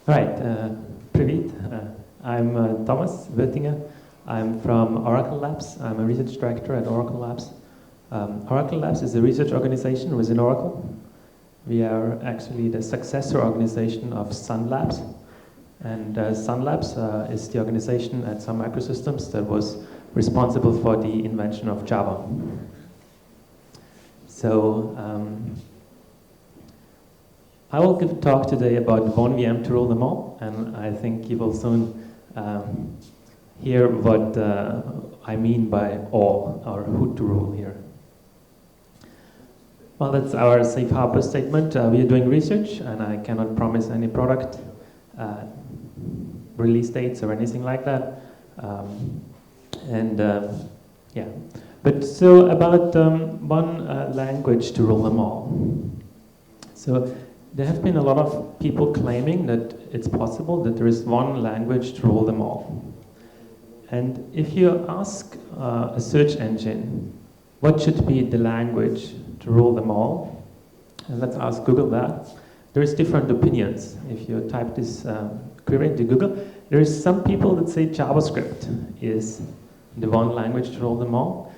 Right, Privit. I'm Thomas Wuerthinger. I'm from Oracle Labs. I'm a research director at Oracle Labs. Oracle Labs is a research organization within Oracle. We are actually the successor organization of Sun Labs. And Sun Labs is the organization at Sun Microsystems that was responsible for the invention of Java. So, I will give a talk today about one VM to rule them all, and I think you will soon hear what I mean by all, or who to rule here. Well, that's our safe harbor statement. We are doing research, and I cannot promise any product release dates or anything like that. Yeah. But so about one language to rule them all. So there have been a lot of people claiming that it's possible that there is one language to rule them all. And if you ask a search engine, what should be the language to rule them all? And let's ask Google that. There is different opinions. If you type this query into Google, there is some people that say JavaScript is the one language to rule them all.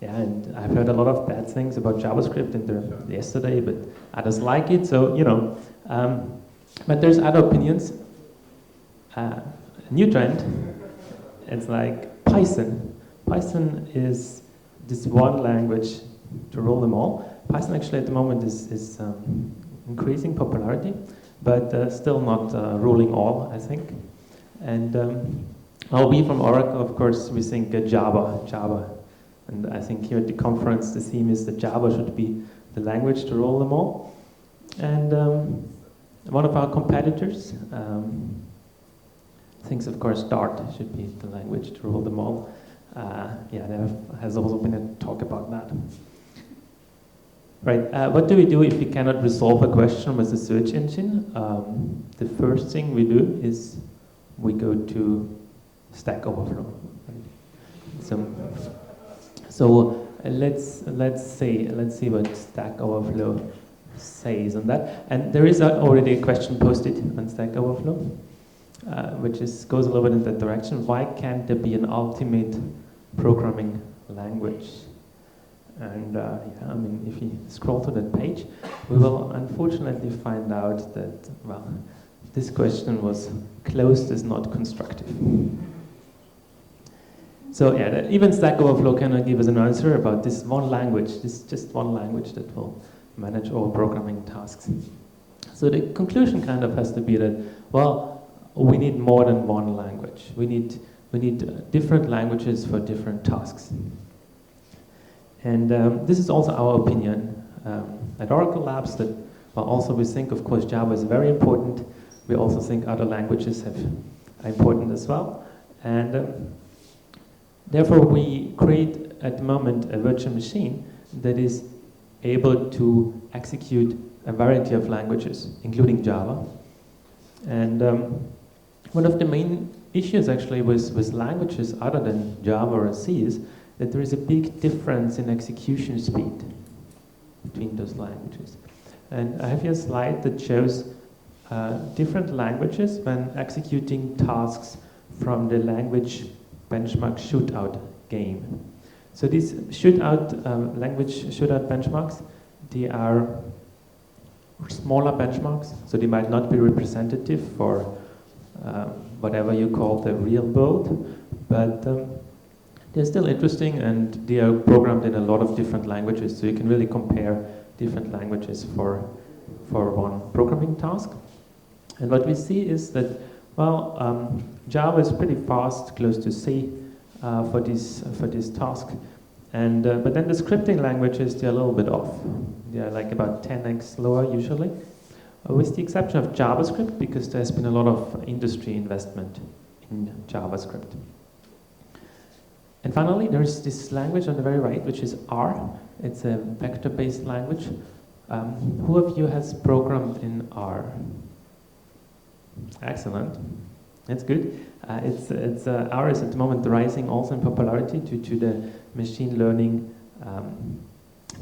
Yeah, and I've heard a lot of bad things about JavaScript yesterday, but others like it, so, you know. But there's other opinions. A new trend, it's like Python. Python is this one language to rule them all. Python actually at the moment is increasing popularity, but still not ruling all, I think. And we from Oracle, of course, we think Java. And I think here at the conference, the theme is that Java should be the language to rule them all. And one of our competitors thinks, of course, Dart should be the language to rule them all. Yeah, there has also been a talk about that. Right, what do we do if we cannot resolve a question with a search engine? The first thing we do is we go to Stack Overflow. So let's see what Stack Overflow says on that. And there is already a question posted on Stack Overflow, which goes a little bit in that direction. Why can't there be an ultimate programming language? And yeah, I mean, if you scroll to that page, we will unfortunately find out that, well, this question was closed as not constructive. So yeah, even Stack Overflow cannot give us an answer about this one language, this just one language that will manage all programming tasks. So the conclusion kind of has to be that, well, we need more than one language. We need different languages for different tasks. And this is also our opinion at Oracle Labs that, well, also we think, of course, Java is very important. We also think other languages are important as well. And therefore, we create at the moment a virtual machine that is able to execute a variety of languages, including Java. And one of the main issues actually with languages other than Java or C is that there is a big difference in execution speed between those languages. And I have here a slide that shows different languages when executing tasks from the language benchmark shootout game. So these language shootout benchmarks, they are smaller benchmarks, so they might not be representative for whatever you call the real world, but they're still interesting and they are programmed in a lot of different languages, so you can really compare different languages for one programming task. And what we see is that, well, Java is pretty fast, close to C, for this task, and but then the scripting languages, they're a little bit off. They're like about 10x slower usually, with the exception of JavaScript, because there's been a lot of industry investment in JavaScript. And finally, there's this language on the very right, which is R. It's a vector-based language. Who of you has programmed in R? Excellent. That's good. R is at the moment rising also in popularity due to the machine learning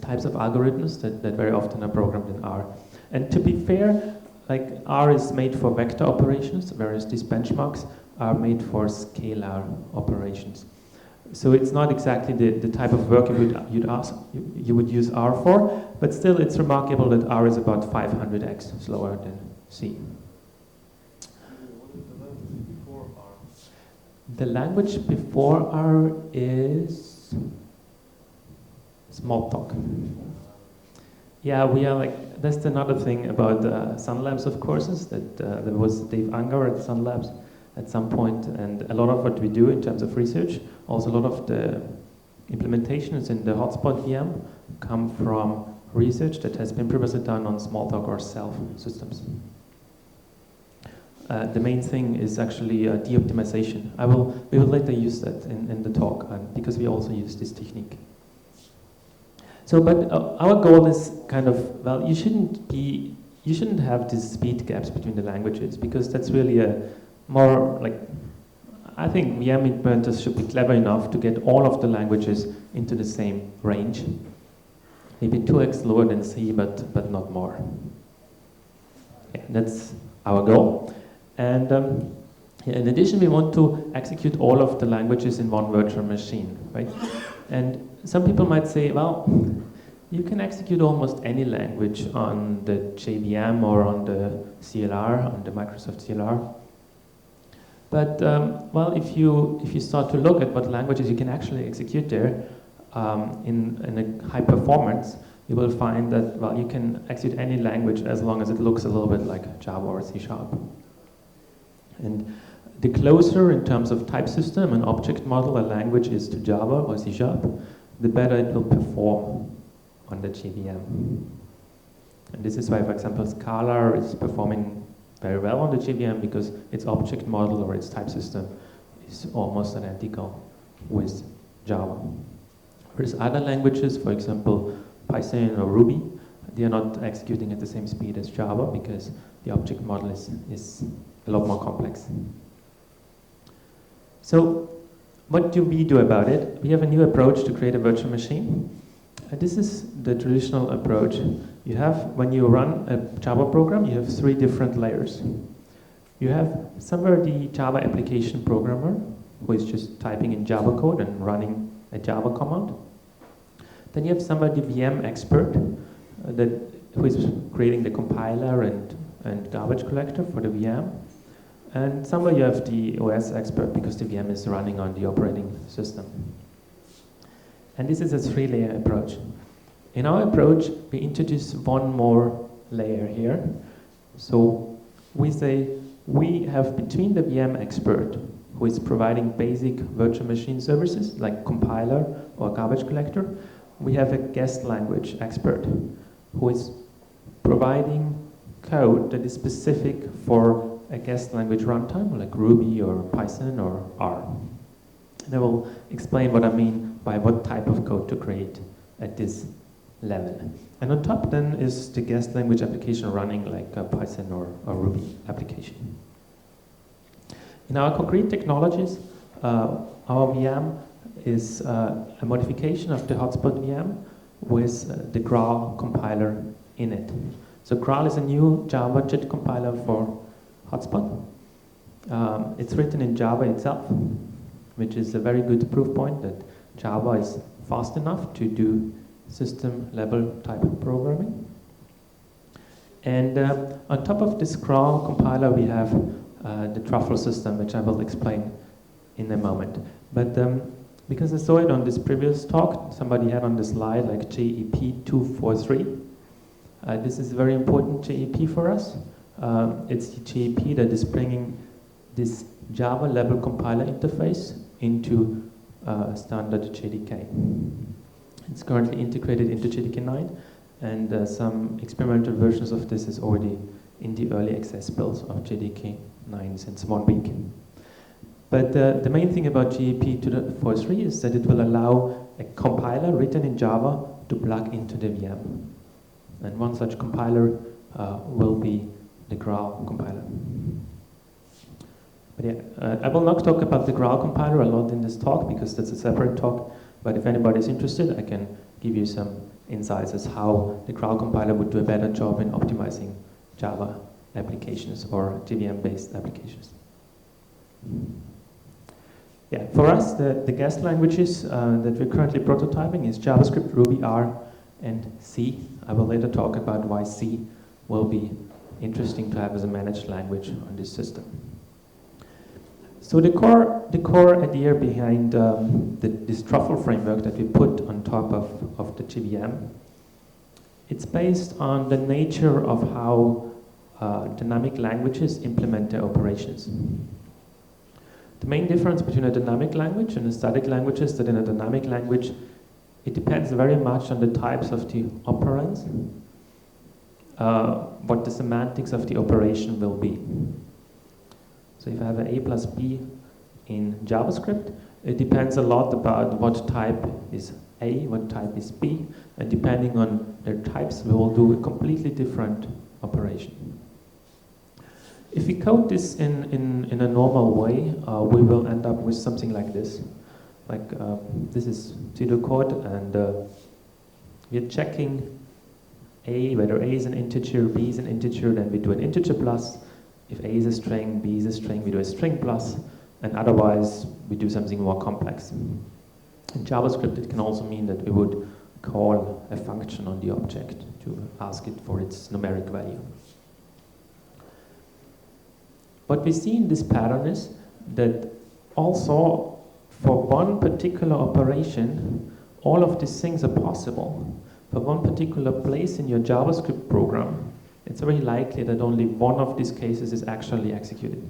types of algorithms that very often are programmed in R. And to be fair, like R is made for vector operations, whereas these benchmarks are made for scalar operations. So it's not exactly the type of work you would use R for, but still it's remarkable that R is about 500x slower than C. The language before R is Smalltalk. Yeah, we are like, that's another thing about Sun Labs, of courses, that there was Dave Unger at Sun Labs at some point, and a lot of what we do in terms of research, also a lot of the implementations in the hotspot VM come from research that has been previously done on Smalltalk or self systems. The main thing is actually de-optimization. We will later use that in the talk, because we also use this technique. So, but our goal is kind of, well, you shouldn't have these speed gaps between the languages, because that's really a more like, I think VM implementers should be clever enough to get all of the languages into the same range. Maybe 2x lower than C, but not more. Yeah, that's our goal. And in addition, we want to execute all of the languages in one virtual machine, right? And some people might say, well, you can execute almost any language on the JVM or on the CLR, on the Microsoft CLR. But well, if you start to look at what languages you can actually execute there in a high performance, you will find that, well, you can execute any language as long as it looks a little bit like Java or C#. And the closer in terms of type system and object model a language is to Java or C#, the better it will perform on the JVM. And this is why, for example, Scala is performing very well on the JVM, because its object model or its type system is almost identical with Java. Whereas other languages, for example, Python or Ruby, they are not executing at the same speed as Java, because the object model is a lot more complex. So what do we do about it? We have a new approach to create a virtual machine. This is the traditional approach. You have, when you run a Java program, you have 3 different layers. You have somewhere the Java application programmer, who is just typing in Java code and running a Java command. Then you have somewhere the VM expert, who is creating the compiler and garbage collector for the VM. And somewhere you have the OS expert, because the VM is running on the operating system. And this is a 3-layer approach. In our approach, we introduce one more layer here. So we say we have between the VM expert, who is providing basic virtual machine services like compiler or garbage collector, we have a guest language expert who is providing code that is specific for a guest language runtime, like Ruby or Python or R. And I will explain what I mean by what type of code to create at this level. And on top then is the guest language application running like a Python or Ruby application. In our concrete technologies, our VM is a modification of the hotspot VM with the Graal compiler in it. So Graal is a new Java JIT compiler for hotspot. It's written in Java itself, which is a very good proof point that Java is fast enough to do system level type programming. And on top of this Graal compiler, we have the truffle system, which I will explain in a moment. But because I saw it on this previous talk, somebody had on the slide like JEP 243. This is a very important JEP for us. It's the JEP that is bringing this Java level compiler interface into standard JDK. It's currently integrated into JDK 9, and some experimental versions of this is already in the early access builds of JDK 9 since 1 week. But the main thing about JEP 243 is that it will allow a compiler written in Java to plug into the VM. And one such compiler will be the Graal compiler. But yeah, I will not talk about the Graal compiler a lot in this talk, because that's a separate talk. But if anybody is interested, I can give you some insights as how the Graal compiler would do a better job in optimizing Java applications or JVM-based applications. Yeah, for us, the guest languages that we're currently prototyping is JavaScript, Ruby, R, and C. I will later talk about why C will be interesting to have as a managed language on this system. So the core idea behind this truffle framework that we put on top of the JVM, it's based on the nature of how dynamic languages implement their operations. The main difference between a dynamic language and a static language is that in a dynamic language, it depends very much on the types of the operands, what the semantics of the operation will be. So if I have an A plus B in JavaScript, it depends a lot about what type is A, what type is B, and depending on their types, we will do a completely different operation. If we code this in a normal way, we will end up with something like this. Like this is pseudocode, and we're checking A, whether A is an integer, B is an integer, then we do an integer plus. If A is a string, B is a string, we do a string plus, and otherwise we do something more complex. In JavaScript, it can also mean that we would call a function on the object to ask it for its numeric value. What we see in this pattern is that also for one particular operation, all of these things are possible. For one particular place in your JavaScript program, it's very likely that only one of these cases is actually executed.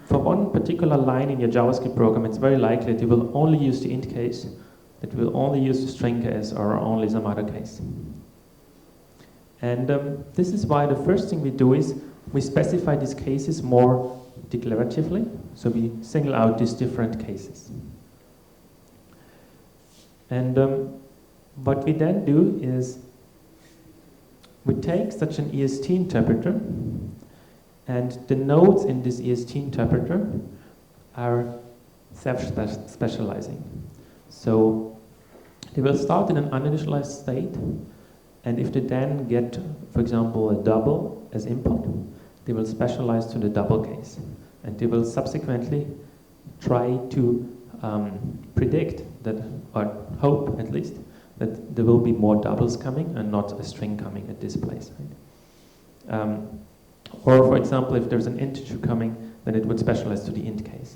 For one particular line in your JavaScript program, it's very likely that you will only use the int case, that you will only use the string case, or only some other case. And this is why the first thing we do is we specify these cases more declaratively, so we single out these different cases. And what we then do is we take such an EST interpreter, and the nodes in this EST interpreter are self-specializing. So they will start in an uninitialized state, and if they then get, for example, a double as input, they will specialize to the double case. And they will subsequently try to predict that, or hope at least, that there will be more doubles coming and not a string coming at this place. Right? Or for example, if there's an integer coming, then it would specialize to the int case.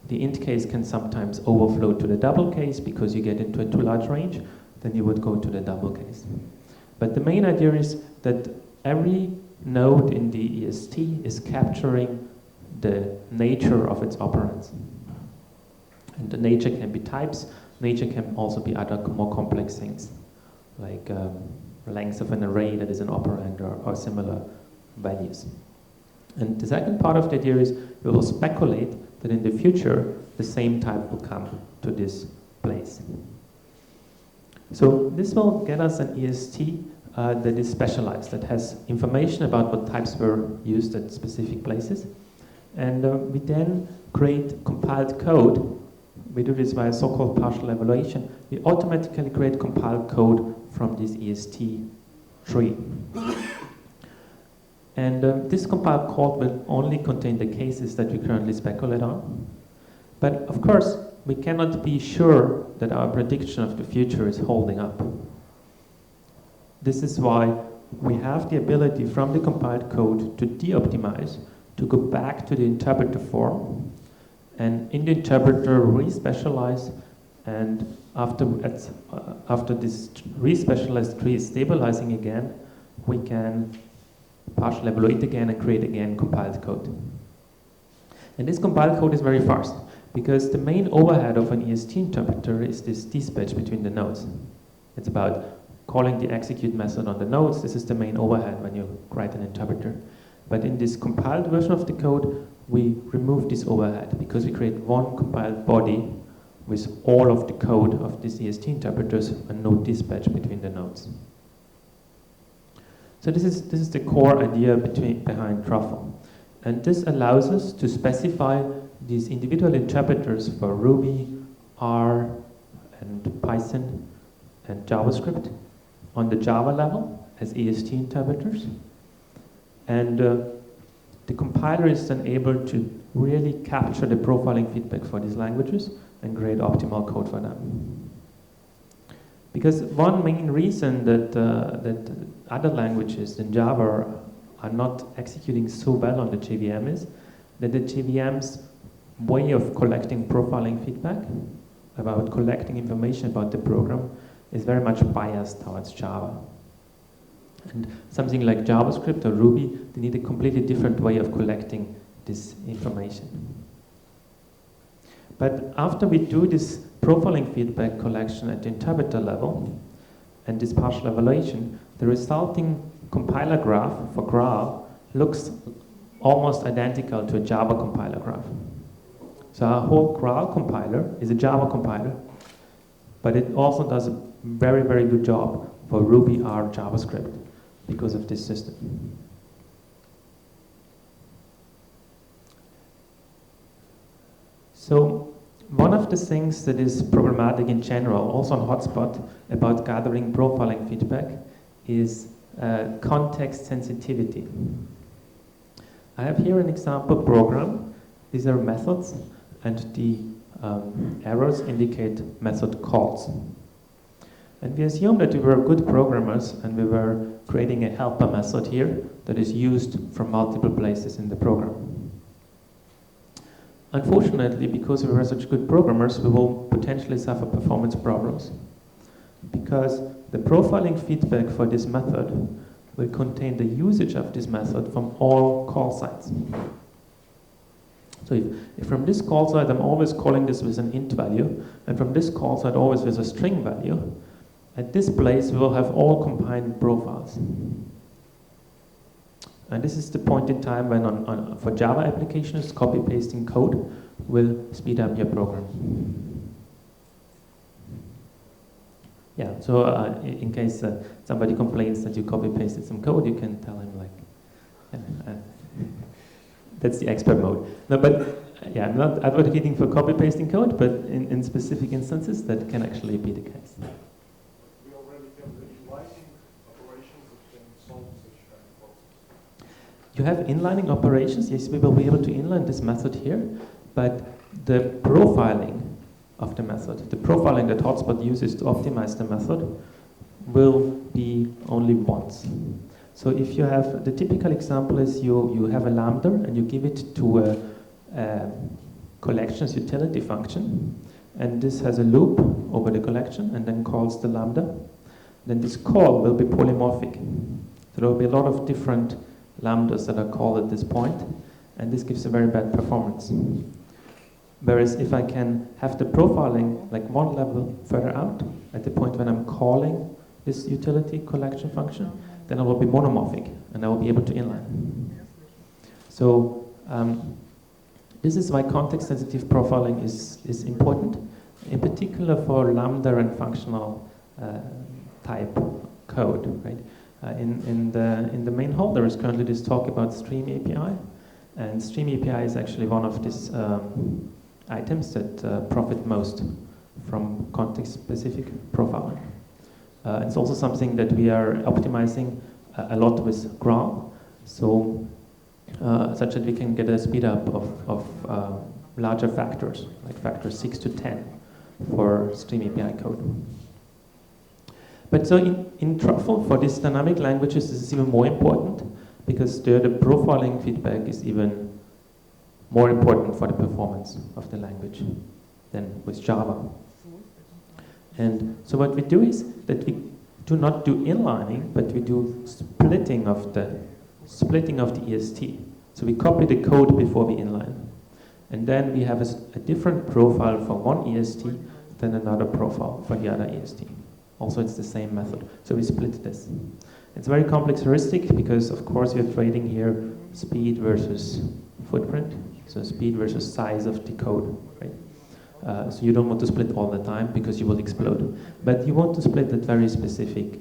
The int case can sometimes overflow to the double case because you get into a too large range, then you would go to the double case. But the main idea is that every node in the EST is capturing the nature of its operands. And the nature can be types, nature can also be other more complex things, like length of an array that is an operand or similar values. And the second part of the idea is we will speculate that in the future the same type will come to this place. So this will get us an EST that is specialized, that has information about what types were used at specific places. And we then create compiled code. We do this via so-called partial evaluation. We automatically create compiled code from this EST tree. And this compiled code will only contain the cases that we currently speculate on. But of course, we cannot be sure that our prediction of the future is holding up. This is why we have the ability from the compiled code to de-optimize, to go back to the interpreter form, and in the interpreter re-specialize, and after this re-specialized tree is stabilizing again, we can partially evaluate again and create again compiled code. And this compiled code is very fast, because the main overhead of an EST interpreter is this dispatch between the nodes. It's about calling the execute method on the nodes. This is the main overhead when you write an interpreter. But in this compiled version of the code, we remove this overhead because we create one compiled body with all of the code of these EST interpreters and no dispatch between the nodes. So this is the core idea behind Truffle. And this allows us to specify these individual interpreters for Ruby, R, and Python, and JavaScript on the Java level, as EST interpreters. And the compiler is then able to really capture the profiling feedback for these languages and create optimal code for them. Because one main reason that, that other languages than Java are not executing so well on the JVM is that the JVM's way of collecting profiling feedback, about collecting information about the program, is very much biased towards Java. And something like JavaScript or Ruby, they need a completely different way of collecting this information. But after we do this profiling feedback collection at the interpreter level and this partial evaluation, the resulting compiler graph for Graal looks almost identical to a Java compiler graph. So our whole Graal compiler is a Java compiler, but it also does a very, very good job for Ruby or JavaScript because of this system. So one of the things that is problematic in general, also on Hotspot, about gathering profiling feedback is context sensitivity. I have here an example program. These are methods, and the arrows indicate method calls. And we assume that we were good programmers and we were creating a helper method here that is used from multiple places in the program. Unfortunately, because we were such good programmers, we will potentially suffer performance problems, because the profiling feedback for this method will contain the usage of this method from all call sites. So if from this call site I'm always calling this with an int value, and from this call site always with a string value, at this place we will have all combined profiles. And this is the point in time when for Java applications, copy-pasting code will speed up your program. Yeah, so in case somebody complains that you copy-pasted some code, you can tell him like, that's the expert mode. No, but yeah, I'm not advocating for copy-pasting code, but in specific instances, that can actually be the case. We already have the inlining operations that can solve such kind of problems. You have inlining operations. Yes, we will be able to inline this method here, but the profiling of the method, the profiling that Hotspot uses to optimize the method, will be only once. So if you have, the typical example is you have a lambda and you give it to a collections utility function, and this has a loop over the collection and then calls the lambda. Then this call will be polymorphic. So there will be a lot of different lambdas that are called at this point, and this gives a very bad performance. Whereas if I can have the profiling like one level further out, at the point when I'm calling this utility collection function, then it will be monomorphic, and I will be able to inline. So this is why context-sensitive profiling is important, in particular for lambda and functional type code. Right? In the main hall, there is currently this talk about Stream API, and Stream API is actually one of these items that profit most from context-specific profiling. It's also something that we are optimizing a lot with Graal, so such that we can get a speed up of larger factors, like factors 6 to 10 for Stream API code. But so in Truffle, for these dynamic languages, this is even more important, because there the profiling feedback is even more important for the performance of the language than with Java. And so what we do is that we do not do inlining, but we do splitting of the EST. So we copy the code before we inline. And then we have a different profile for one EST than another profile for the other EST. Also, it's the same method. So we split this. It's a very complex heuristic because, of course, we're trading here speed versus footprint. So speed versus size of the code, right? So you don't want to split all the time because you will explode. But you want to split at very specific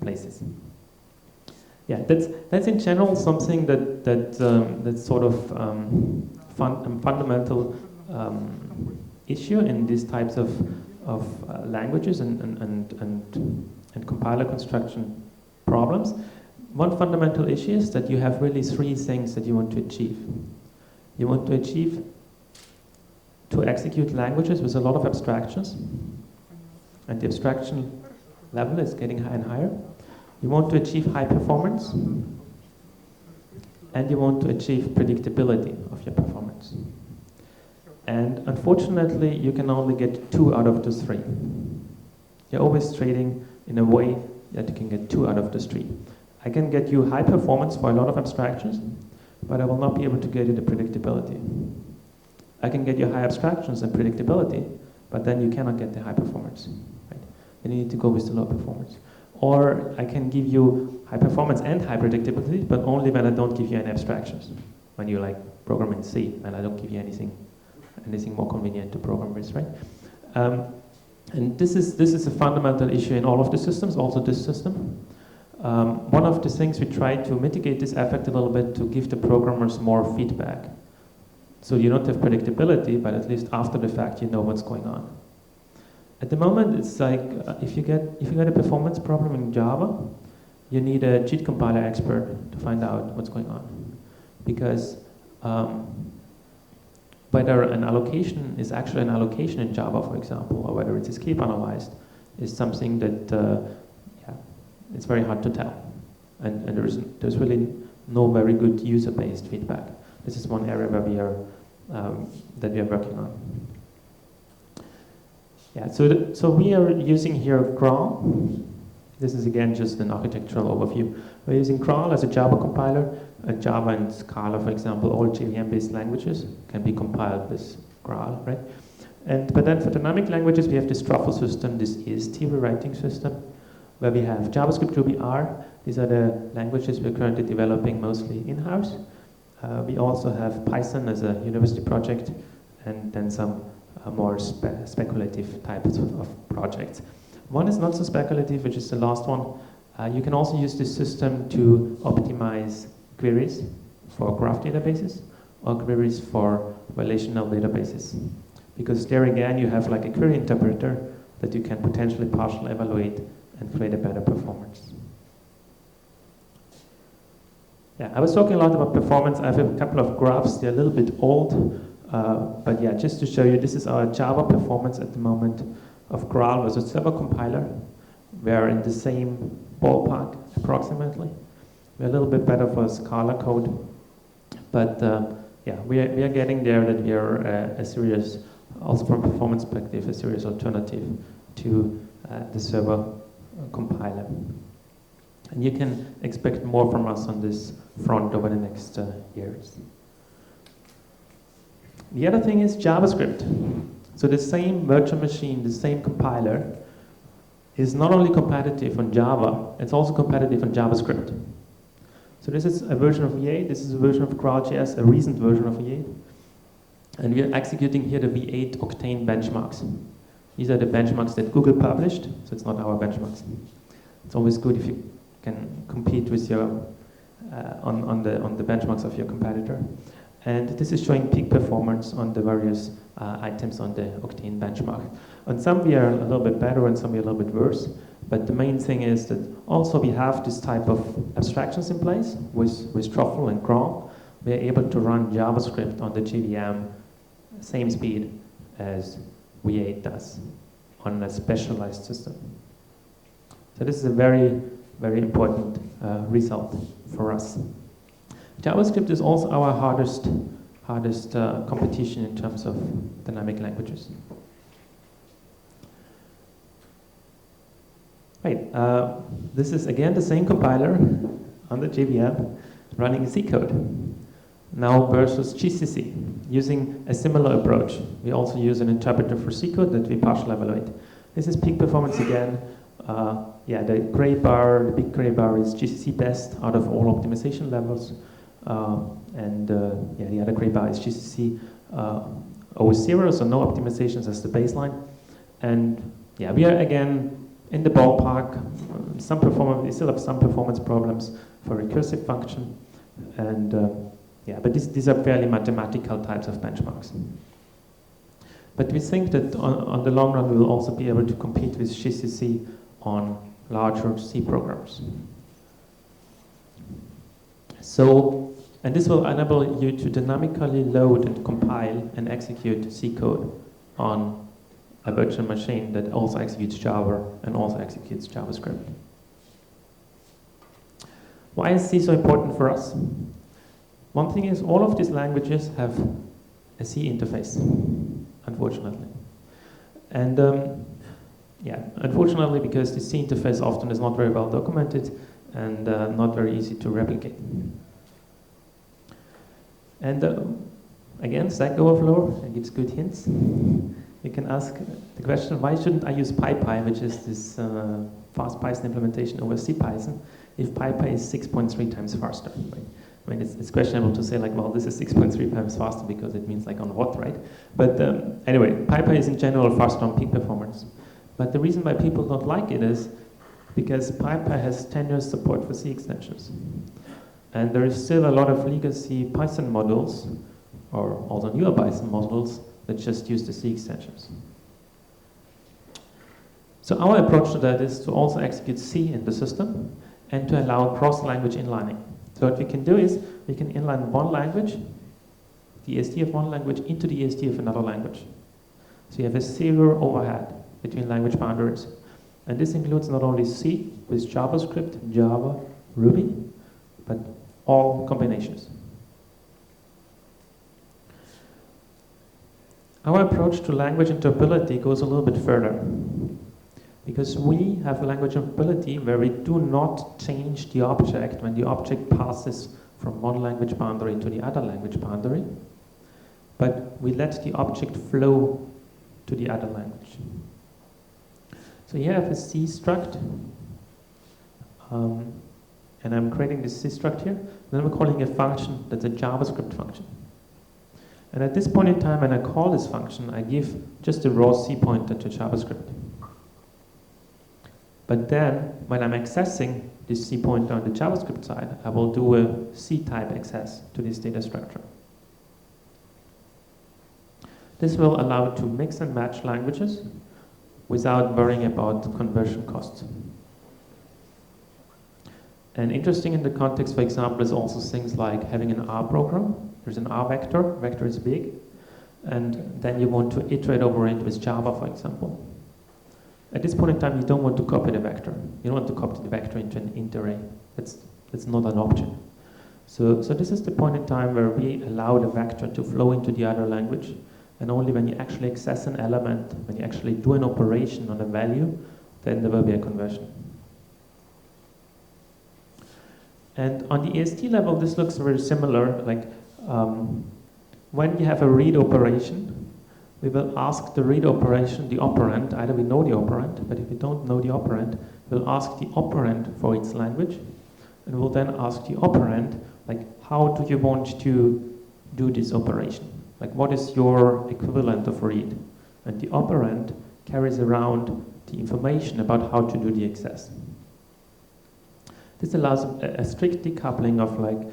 places. Yeah, that's in general something that's sort of fundamental issue in these types of languages and compiler construction problems. One fundamental issue is that you have really three things that you want to achieve. You want to achieve to execute languages with a lot of abstractions, and the abstraction level is getting higher and higher. You want to achieve high performance, and you want to achieve predictability of your performance. And unfortunately, you can only get 2 out of the 3. You're always trading in a way that you can get 2 out of the 3. I can get you high performance for a lot of abstractions, but I will not be able to get you the predictability. I can get you high abstractions and predictability, but then you cannot get the high performance. Right? You need to go with the low performance. Or I can give you high performance and high predictability, but only when I don't give you any abstractions. When you like program in C, and I don't give you anything more convenient to program with, right? And this is a fundamental issue in all of the systems, also this system. One of the things we try to mitigate this effect a little bit to give the programmers more feedback. So you don't have predictability, but at least after the fact you know what's going on. At the moment, it's like if you get a performance problem in Java, you need a cheat compiler expert to find out what's going on, because whether an allocation is actually an allocation in Java, for example, or whether it's escape analyzed, is something that it's very hard to tell, and there's really no very good user-based feedback. This is one area where we are that we are working on. Yeah, so we are using here Graal. This is again just an architectural overview. We're using Graal as a Java compiler. Java and Scala, for example, all JVM-based languages can be compiled with Graal, right? But then for dynamic languages, we have this truffle system, this EST rewriting system, where we have JavaScript, Ruby, R. These are the languages we're currently developing mostly in-house. We also have Python as a university project, and then some more speculative types of projects. One is not so speculative, which is the last one. You can also use this system to optimize queries for graph databases or queries for relational databases. Because there again, you have like a query interpreter that you can potentially partially evaluate and create a better performance. Yeah, I was talking a lot about performance. I have a couple of graphs. They're a little bit old, but yeah, just to show you, this is our Java performance at the moment of Graal with a server compiler. We're in the same ballpark, approximately. We're a little bit better for Scala code, but yeah, we are getting there, that we are a serious, also from a performance perspective, a serious alternative to the server compiler. And you can expect more from us on this front over the next years. The other thing is JavaScript. So the same virtual machine, the same compiler, is not only competitive on Java, it's also competitive on JavaScript. So this is a version of V8, this is a version of GraalJS, a recent version of V8. And we are executing here the V8 Octane benchmarks. These are the benchmarks that Google published, so it's not our benchmarks. It's always good if you can compete with your on the benchmarks of your competitor. And this is showing peak performance on the various items on the Octane benchmark. On some we are a little bit better, and some we are a little bit worse. But the main thing is that also we have this type of abstractions in place with Truffle and Graal. We are able to run JavaScript on the JVM same speed as V8 does on a specialized system. So this is a very, very important result for us. JavaScript is also our hardest competition in terms of dynamic languages. Right, this is again the same compiler on the JVM running C code. Now versus GCC, using a similar approach. We also use an interpreter for C code that we partially evaluate. This is peak performance again. Yeah, the gray bar, the big gray bar is GCC best out of all optimization levels. Yeah, the other gray bar is GCC 0, so no optimizations as the baseline. And yeah, we are again in the ballpark. Some performance, we still have some performance problems for recursive function. And yeah, but these are fairly mathematical types of benchmarks. But we think that on the long run, we will also be able to compete with GCC on larger C programs. So, and this will enable you to dynamically load and compile and execute C code on a virtual machine that also executes Java and also executes JavaScript. Why is C so important for us? One thing is all of these languages have a C interface, unfortunately. And yeah, unfortunately, because the C interface often is not very well documented and not very easy to replicate. And again, Stack Overflow, it gives good hints. You can ask the question, why shouldn't I use PyPy, which is this fast Python implementation over CPython, if PyPy is 6.3 times faster? Right? I mean, it's questionable to say like, well, this is 6.3 times faster because it means like on what, right? But anyway, PyPy is in general faster on peak performance. But the reason why people don't like it is because PyPy has 10 years support for C extensions. And there is still a lot of legacy Python modules, or also newer Python modules, that just use the C extensions. So our approach to that is to also execute C in the system and to allow cross-language inlining. So what we can do is we can inline one language, the ESD of one language, into the ESD of another language. So you have a zero overhead between language boundaries. And this includes not only C with JavaScript, Java, Ruby, but all combinations. Our approach to language interpretability goes a little bit further. Because we have language interpretability where we do not change the object when the object passes from one language boundary to the other language boundary, but we let the object flow to the other language. So here I have a C struct, and I'm creating this C struct here, and then I'm calling a function that's a JavaScript function. And at this point in time, when I call this function, I give just a raw C pointer to JavaScript. But then, when I'm accessing this C pointer on the JavaScript side, I will do a C-type access to this data structure. This will allow to mix and match languages without worrying about conversion costs. And interesting in the context, for example, is also things like having an R program. There's an R vector, vector is big, and then you want to iterate over it with Java, for example. At this point in time, you don't want to copy the vector. You don't want to copy the vector into an int array. That's not an option. So this is the point in time where we allow the vector to flow into the other language, and only when you actually access an element, when you actually do an operation on a value, then there will be a conversion. And on the EST level, this looks very similar. Like when you have a read operation, we will ask the read operation, the operand, either we know the operand, but if we don't know the operand, we'll ask the operand for its language, and we'll then ask the operand, like, how do you want to do this operation? Like, what is your equivalent of read? And the operand carries around the information about how to do the access. This allows a strict decoupling of like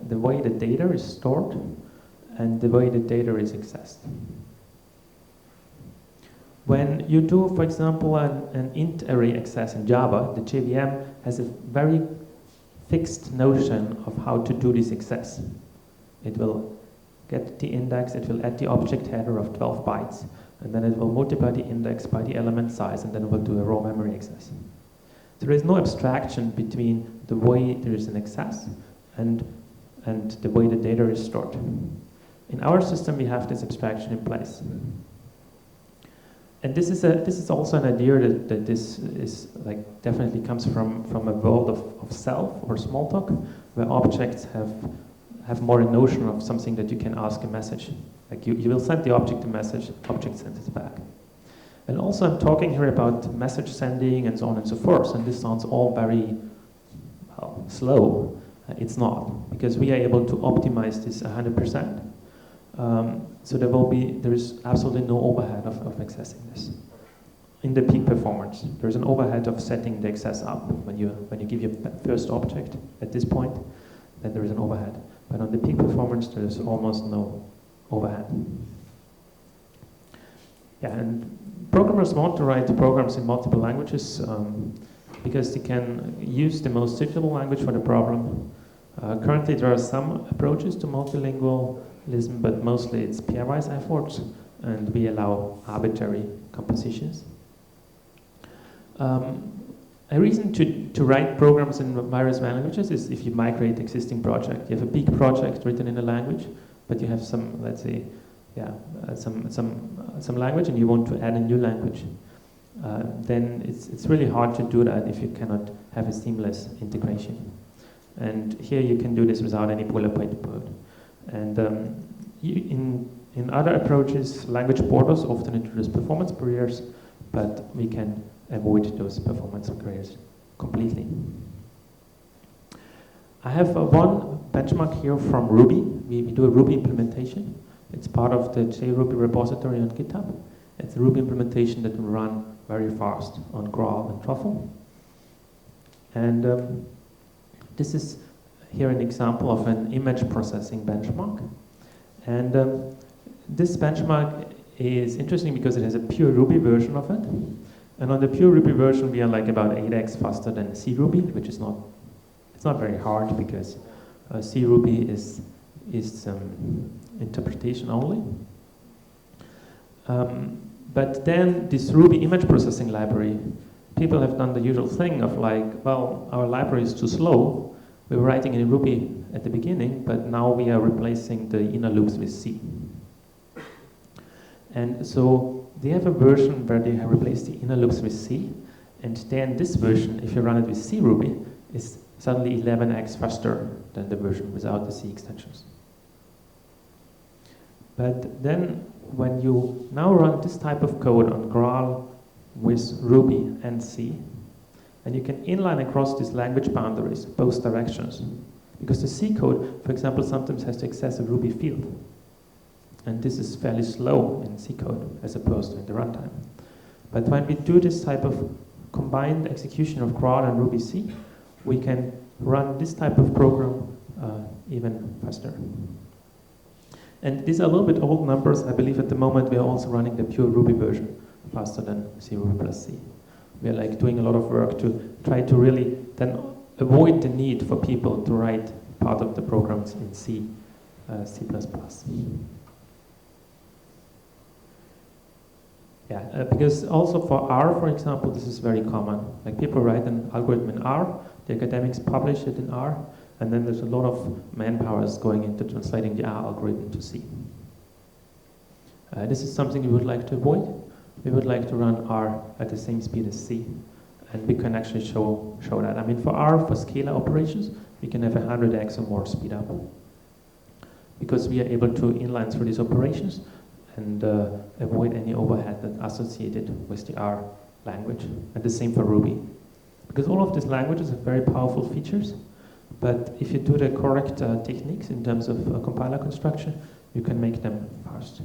the way the data is stored and the way the data is accessed. When you do, for example, an int array access in Java, the JVM has a very fixed notion of how to do this access. It will get the index, it will add the object header of 12 bytes, and then it will multiply the index by the element size, and then it will do a raw memory access. There is no abstraction between the way there is an access and the way the data is stored. In our system, we have this abstraction in place. And this is also an idea that this is like definitely comes from a world of self or small talk, where objects have more a notion of something that you can ask a message. Like you will send the object a message, the object sends it back. And also I'm talking here about message sending and so on and so forth, and this sounds all very slow. It's not, because we are able to optimize this 100%. So there is absolutely no overhead of accessing this. In the peak performance, there's an overhead of setting the access up. When you give your first object at this point, then there is an overhead. But on the peak performance, there's almost no overhead. Yeah, and programmers want to write programs in multiple languages because they can use the most suitable language for the problem. Currently, there are some approaches to multilingualism, but mostly it's pairwise efforts, and we allow arbitrary compositions. A reason to write programs in various languages is if you migrate existing project. You have a big project written in a language, but you have some, let's say, some language, and you want to add a new language. Then it's really hard to do that if you cannot have a seamless integration. And here you can do this without any boilerplate code. And in other approaches, language borders often introduce performance barriers, but we can avoid those performance barriers completely. I have one benchmark here from Ruby. We do a Ruby implementation. It's part of the JRuby repository on GitHub. It's a Ruby implementation that will run very fast on Graal and Truffle. And this is here an example of an image processing benchmark. And this benchmark is interesting because it has a pure Ruby version of it. And on the pure Ruby version, we are like about 8x faster than CRuby, which is not, it's not very hard because CRuby is interpretation only. But then this Ruby image processing library, people have done the usual thing of like, well, our library is too slow. We were writing in Ruby at the beginning, but now we are replacing the inner loops with C. And so they have a version where they have replaced the inner loops with C, and then this version, if you run it with CRuby, is suddenly 11x faster than the version without the C extensions. But then when you now run this type of code on Graal with Ruby and C, and you can inline across these language boundaries, both directions. Because the C code, for example, sometimes has to access a Ruby field. And this is fairly slow in C code as opposed to in the runtime. But when we do this type of combined execution of Graal and Ruby C, we can run this type of program even faster. And these are a little bit old numbers. I believe at the moment we are also running the pure Ruby version faster than CRuby plus C. We are like doing a lot of work to try to really then avoid the need for people to write part of the programs in C, C++. Yeah, because also for R, for example, this is very common. Like people write an algorithm in R, the academics publish it in R, and then there's a lot of manpower going into translating the R algorithm to C. This is something we would like to avoid. We would like to run R at the same speed as C, and we can actually show that. I mean, for R, for scalar operations, we can have 100x or more speed up, because we are able to inline through these operations and avoid any overhead that's associated with the R language. And the same for Ruby. Because all of these languages have very powerful features, but if you do the correct techniques in terms of compiler construction, you can make them fast.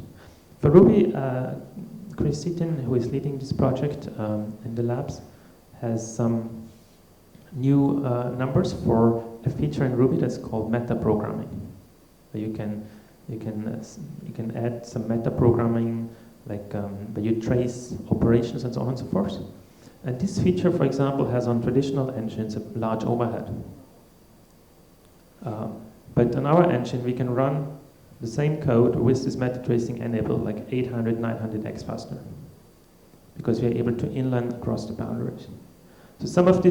For Ruby, Chris Seaton, who is leading this project in the labs, has some new numbers for a feature in Ruby that's called meta-programming. You can add some meta-programming, like where you trace operations and so on and so forth. And this feature, for example, has on traditional engines a large overhead. But on our engine, we can run the same code with this meta-tracing enabled like 800, 900x faster, because we are able to inline across the boundaries. So some of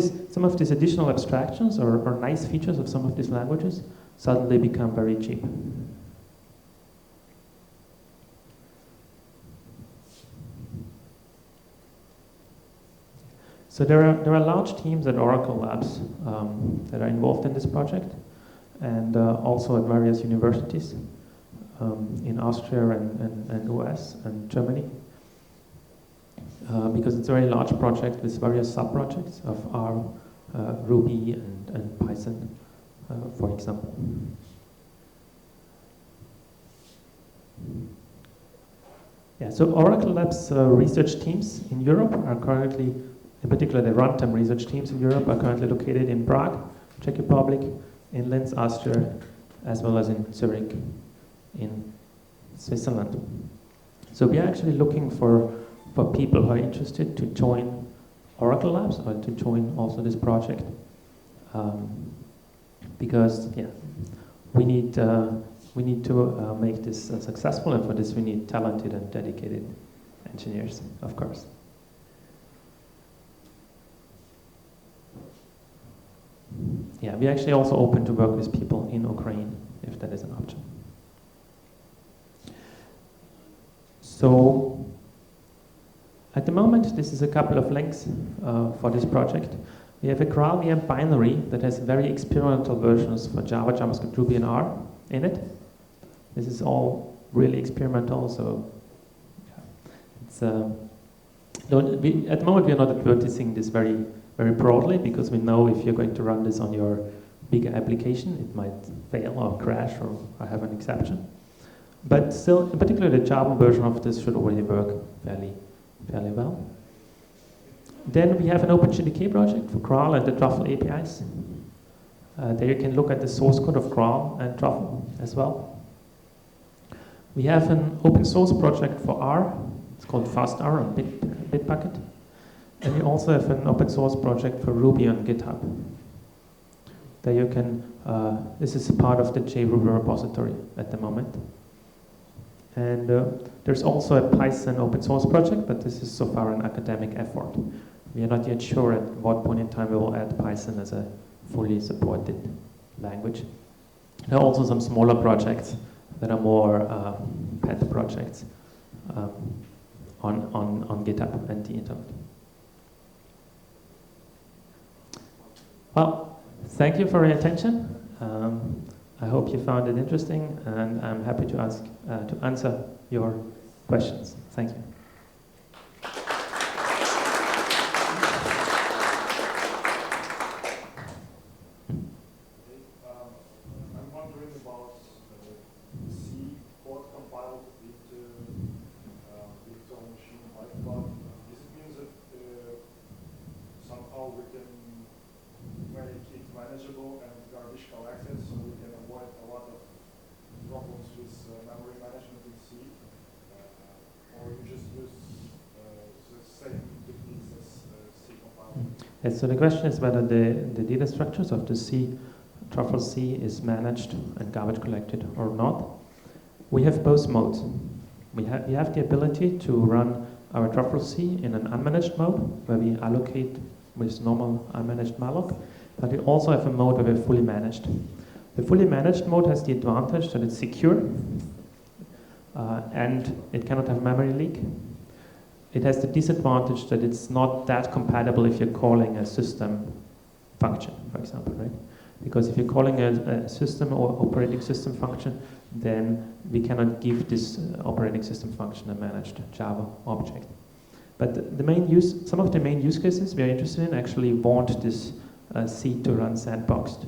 these additional abstractions or nice features of some of these languages suddenly become very cheap. So there are large teams at Oracle Labs that are involved in this project, and also at various universities in Austria and US and Germany, because it's a very large project with various sub-projects of R, Ruby, and Python, for example. Yeah, so Oracle Labs research teams in Europe are currently, in particular the runtime research teams in Europe, are currently located in Prague, Czech Republic, in Linz, Austria, as well as in Zurich, in Switzerland. So we are actually looking for people who are interested to join Oracle Labs or to join also this project. because we need to make this successful, and for this we need talented and dedicated engineers, of course. Yeah, we're actually also open to work with people in Ukraine, if that is an option. So, at the moment, this is a couple of links for this project. We have a GraalVM binary that has very experimental versions for Java, JavaScript, Ruby, and R in it. This is all really experimental, so it's, at the moment we are not advertising this very broadly, because we know if you're going to run this on your bigger application, it might fail or crash or have an exception. But still, in particular, the Java version of this should already work fairly well. Then we have an OpenJDK project for Graal and the Truffle APIs. There you can look at the source code of Graal and Truffle as well. We have an open source project for R. It's called FastR on Bitbucket. And we also have an open source project for Ruby on GitHub. There you can, this is part of the JRuby repository at the moment. And there's also a Python open source project, but this is so far an academic effort. We are not yet sure at what point in time we will add Python as a fully supported language. There are also some smaller projects that are more pet projects on GitHub and the internet. Well, thank you for your attention. I hope you found it interesting, and I'm happy to answer your questions. Thank you. I'm wondering about C code compiled into virtual machine bytecode. Does it mean that somehow we can make it manageable and garbage collected, so we can avoid a lot of problems with memory management in C? Or you just use the same techniques as C compiler? Yes, so the question is whether the data structures of the Truffle C is managed and garbage collected or not. We have both modes. We have the ability to run our Truffle C in an unmanaged mode, where we allocate with normal unmanaged malloc, but we also have a mode where we're fully managed. The fully managed mode has the advantage that it's secure, and it cannot have memory leak. It has the disadvantage that it's not that compatible if you're calling a system function, for example, right? Because if you're calling a system or operating system function, then we cannot give this operating system function a managed Java object. But some of the main use cases we are interested in actually want this C to run sandboxed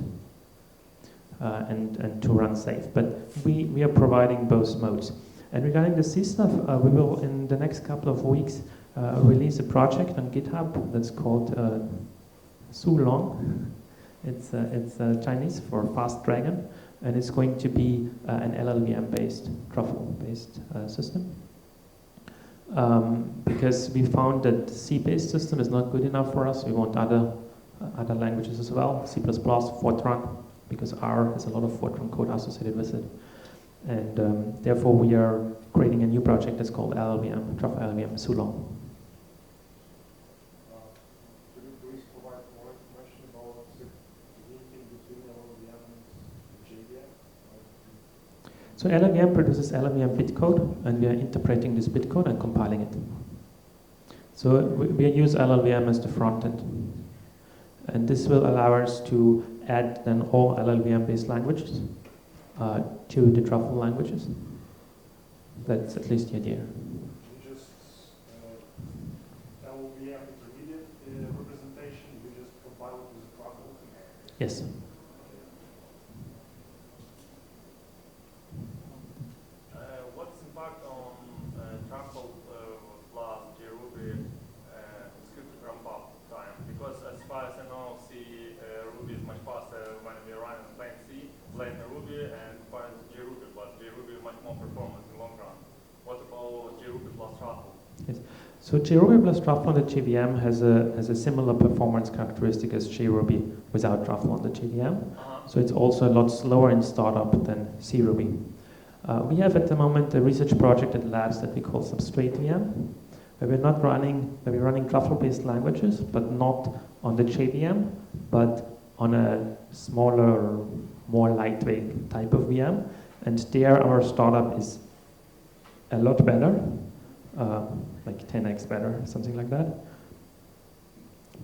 and to run safe. But we are providing both modes. And regarding the C stuff, we will, in the next couple of weeks, release a project on GitHub that's called Sulong. It's Chinese for fast dragon, and it's going to be an LLVM-based, Truffle-based system. Because we found that the C-based system is not good enough for us. We want other languages as well, C++, Fortran, because R has a lot of Fortran code associated with it. And therefore we are creating a new project that's called LLVM, Truffle LLVM Sulong. Could you please provide more information about the linking between LLVM and JVM? So LLVM produces LLVM bitcode, and we are interpreting this bitcode and compiling it. So we use LLVM as the front end. And this will allow us to add then all LLVM-based languages to the Truffle languages. That's at least the idea. You just LLVM intermediate representation, you just compile it with Truffle? Yes. What's the impact on Truffle plus JRuby script ramp-up time? Because as far as I know, Ruby is much faster when we run in plain C, plain Ruby, and find JRuby, but JRuby is much more performance in the long run. What about JRuby plus Truffle? Yes. So JRuby plus Truffle on the JVM has a similar performance characteristic as JRuby without Truffle on the JVM. So it's also a lot slower in startup than CRuby. We have at the moment a research project at labs that we call Substrate VM, where we're running Truffle-based languages, but not on the JVM, but on a smaller, more lightweight type of VM. And there our startup is a lot better, like 10x better, something like that.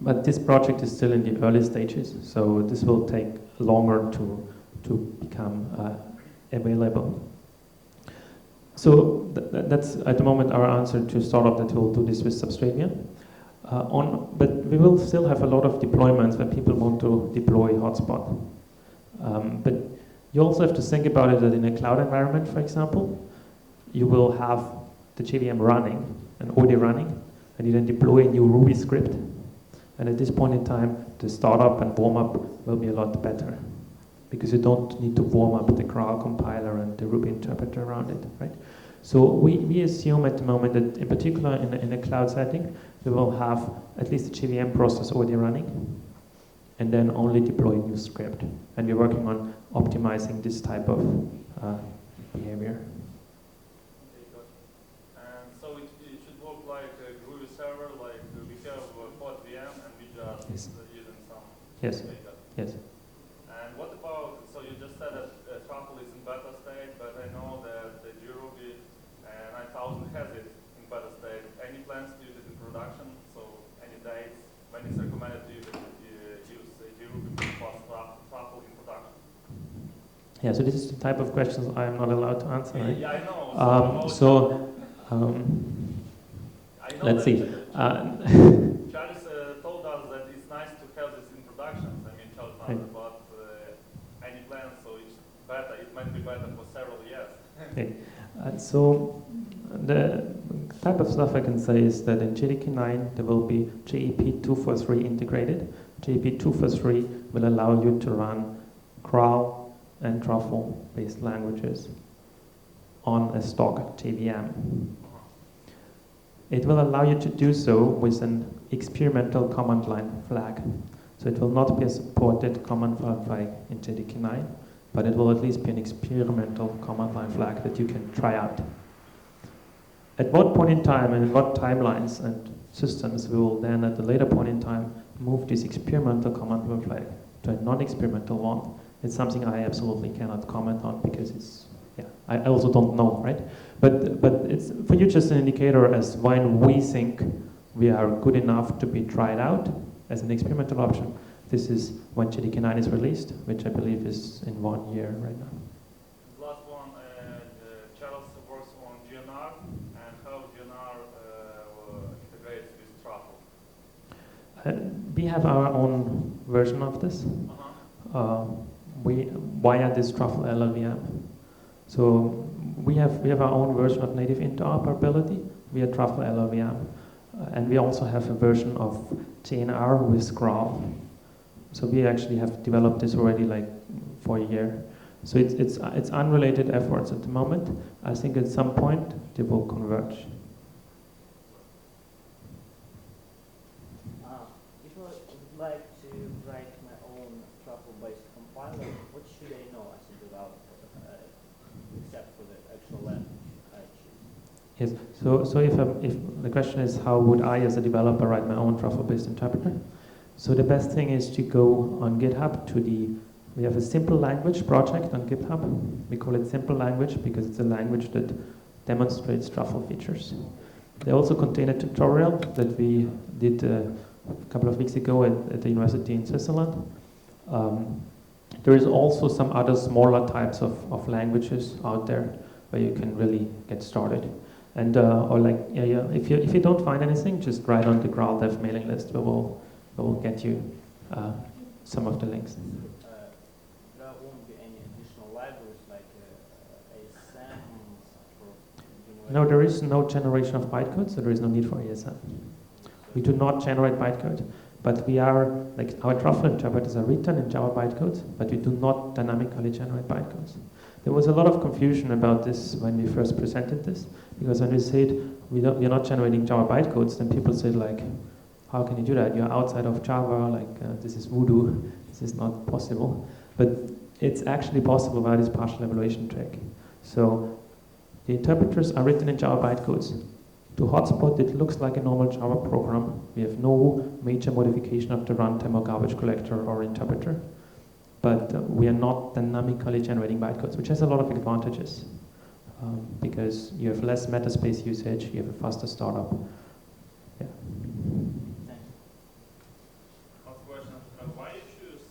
But this project is still in the early stages, so this will take longer to become available. So that's at the moment our answer to startup that will do this with Substrate VM. But we will still have a lot of deployments where people want to deploy hotspot. But you also have to think about it that in a cloud environment, for example, you will have the JVM running and already running, and you then deploy a new Ruby script. And at this point in time, the startup and warm-up will be a lot better, because you don't need to warm up the CRAL compiler and the Ruby interpreter around it, right? So we assume at the moment that, in particular in a cloud setting, we will have at least the JVM process already running, and then only deploy a new script. And we're working on optimizing this type of behavior. Okay, good. And so it should work like a Groovy server, like we have a pod VM and we just using some Yes. data. Yes. And what about, so you just said that Truffle is in beta state, but I know that the JRuby 9000 has it in beta state. Any plans to use it in production? So any dates when it's recommended to use JRuby plus Truffle in production? Yeah, so this is the type of questions I am not allowed to answer, right? Yeah, I know. I know let's see. Charles told us that it's nice to have this in production. I mean, Charles knows about any plans, so it's better. It might be better for several years. Okay. So the type of stuff I can say is that in JDK 9 there will be JEP 243 integrated. JEP 243 will allow you to run CRAL and Truffle-based languages on a stock JVM. It will allow you to do so with an experimental command line flag. So it will not be a supported command line flag in JDK 9, but it will at least be an experimental command line flag that you can try out. At what point in time and in what timelines and systems we will then at a later point in time move this experimental command line flag to a non-experimental one, it's something I absolutely cannot comment on because it's, I also don't know, right? But it's for you just an indicator as when we think we are good enough to be tried out as an experimental option. This is when JDK 9 is released, which I believe is in 1 year right now. Last one, Charles works on GNR and how GNR integrates with Truffle. We have our own version of this. Via this Truffle LLVM. So we have our own version of native interoperability via Truffle LLVM, and we also have a version of JNR with CRAL. So we actually have developed this already like for a year. So it's unrelated efforts at the moment. I think at some point they will converge. If I would like to write my own Truffle-based compiler, what should I know as a developer, except for the actual language I choose? Yes. So if the question is how would I as a developer write my own Truffle-based interpreter? So the best thing is to go on GitHub to we have a simple language project on GitHub. We call it simple language because it's a language that demonstrates Truffle features. They also contain a tutorial that we did a couple of weeks ago at the university in Switzerland. There is also some other smaller types of languages out there where you can really get started. And if you don't find anything, just write on the GRAL dev mailing list. We will get you some of the links. There won't be any additional libraries like ASM for No, there is no generation of bytecode, so there is no need for ASM. We do not generate bytecode, but we are, like our Truffle interpreters are written in Java bytecodes, but we do not dynamically generate bytecodes. There was a lot of confusion about this when we first presented this, Because when we said we're not generating Java bytecodes, then people said like, how can you do that? You're outside of Java, like this is voodoo, this is not possible. But it's actually possible via this partial evaluation trick. So the interpreters are written in Java bytecodes. To hotspot, it looks like a normal Java program. We have no major modification of the runtime or garbage collector or interpreter. But we are not dynamically generating bytecodes, which has a lot of advantages. Because you have less metaspace usage, you have a faster startup. Yeah. Last question. Why you choose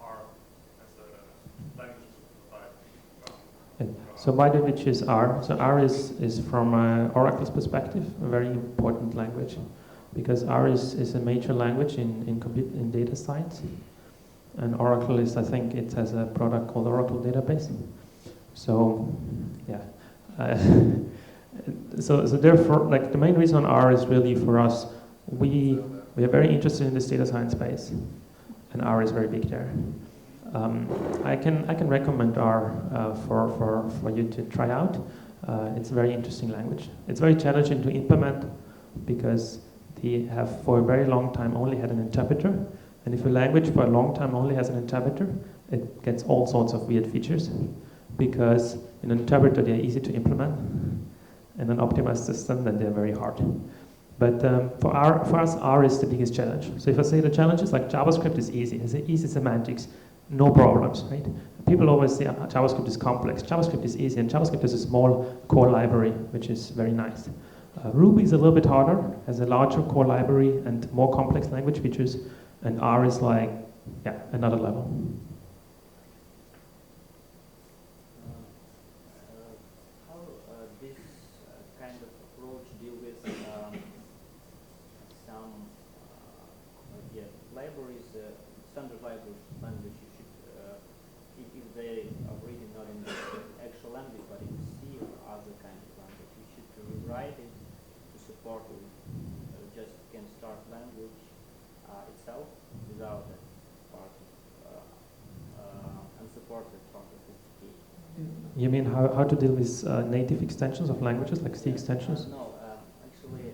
R as a language type? So why did we choose R? So R is from Oracle's perspective, a very important language. Because R is a major language in data science. And Oracle is, I think, it has a product called Oracle Database. So, yeah. So therefore, like the main reason on R is really for us, we are very interested in this data science space, and R is very big there. I can recommend R for you to try out. It's a very interesting language. It's very challenging to implement because they have for a very long time only had an interpreter. And if a language for a long time only has an interpreter, it gets all sorts of weird features. Because in an interpreter, they're easy to implement. In an optimized system, then they're very hard. But for us, R is the biggest challenge. So if I say the challenge is like JavaScript is easy. It's easy semantics, no problems, right? People always say JavaScript is complex. JavaScript is easy, and JavaScript is a small core library, which is very nice. Ruby is a little bit harder, has a larger core library and more complex language features. And R is like, yeah, another level. How this kind of approach deal with some libraries, standard language you should, if they are written not in the actual language but in C or other kind of language, you should rewrite it to support it. Just can start language itself without that part of unsupported part of the You mean how to deal with native extensions of languages, like C extensions? No, actually,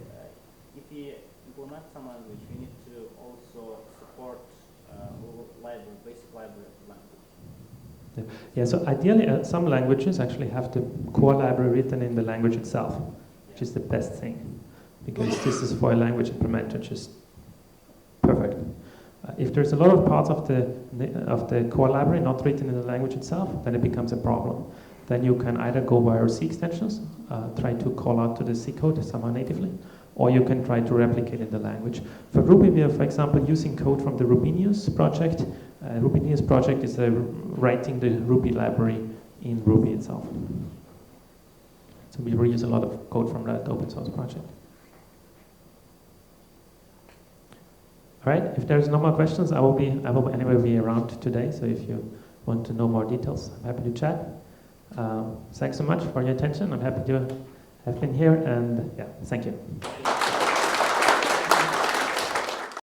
if you implement some language, you need to also support basic library of the language. Yeah, so ideally some languages actually have the core library written in the language itself, which is the best thing. Because this is for a language implementer, just perfect. If there's a lot of parts of the core library not written in the language itself, then it becomes a problem. Then you can either go via C extensions, try to call out to the C code somehow natively, or you can try to replicate in the language. For Ruby, we are, for example, using code from the Rubinius project. Rubinius project is writing the Ruby library in Ruby itself. So we reuse a lot of code from that open source project. All right, if there's no more questions, I will anyway be around today, so if you want to know more details, I'm happy to chat. Thanks so much for your attention. I'm happy to have been here, and yeah, thank you.